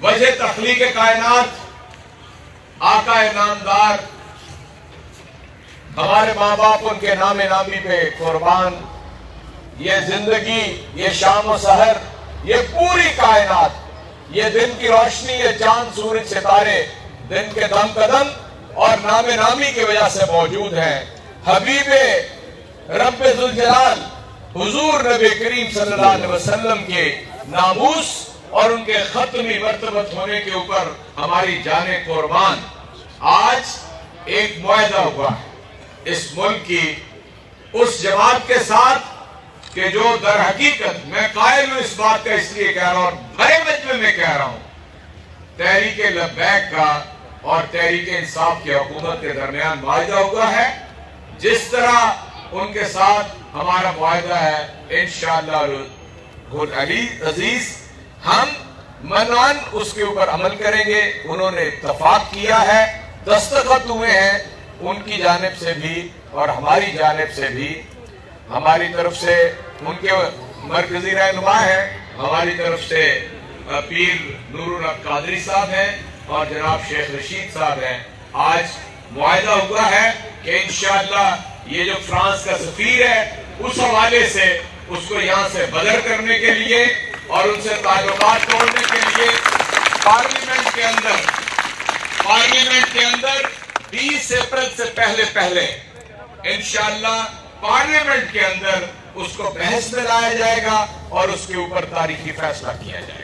وجہ تخلیق کائنات آقا نامدار ہمارے ماں باپ ان کے نام نامی پہ قربان، یہ زندگی، یہ شام و سحر، یہ پوری کائنات، یہ دن کی روشنی، یہ چاند سورج ستارے دن کے دم قدم اور نام نامی کی وجہ سے موجود ہیں۔ حبیب رب ذوالجلال حضور نبی کریم صلی اللہ علیہ وسلم کے ناموس اور ان کے ختمی مرتبت ہونے کے اوپر ہماری جانیں قربان۔ آج ایک معاہدہ ہوا ہے اس ملک کی اس جماعت کے ساتھ کہ جو در حقیقت میں قائل ہوں اس بات کا، اس لیے کہہ رہا ہوں اور بڑے مجمع میں کہہ رہا ہوں، تحریک لبیک کا اور تحریک انصاف کی حکومت کے درمیان معاہدہ ہوا ہے۔ جس طرح ان کے ساتھ ہمارا معاہدہ ہے انشاءاللہ عزیز، ہم منان اس کے اوپر عمل کریں گے۔ انہوں نے اتفاق کیا ہے، دستخط ہوئے ہیں ان کی جانب سے بھی اور ہماری جانب سے بھی۔ ہماری طرف سے ان کے مرکزی رہنما ہیں، ہماری طرف سے پیر نور الحق قادری صاحب ہیں اور جناب شیخ رشید صاحب ہیں۔ آج معاہدہ ہوا ہے کہ انشاءاللہ یہ جو فرانس کا سفیر ہے اس حوالے سے اس کو یہاں سے بدر کرنے کے لیے اور ان سے تعلقات توڑنے کے لیے پارلیمنٹ کے اندر 20 اپریل سے پہلے انشاءاللہ پارلیمنٹ کے اندر اس کو بحث میں لایا جائے گا اور اس کے اوپر تاریخی فیصلہ کیا جائے گا۔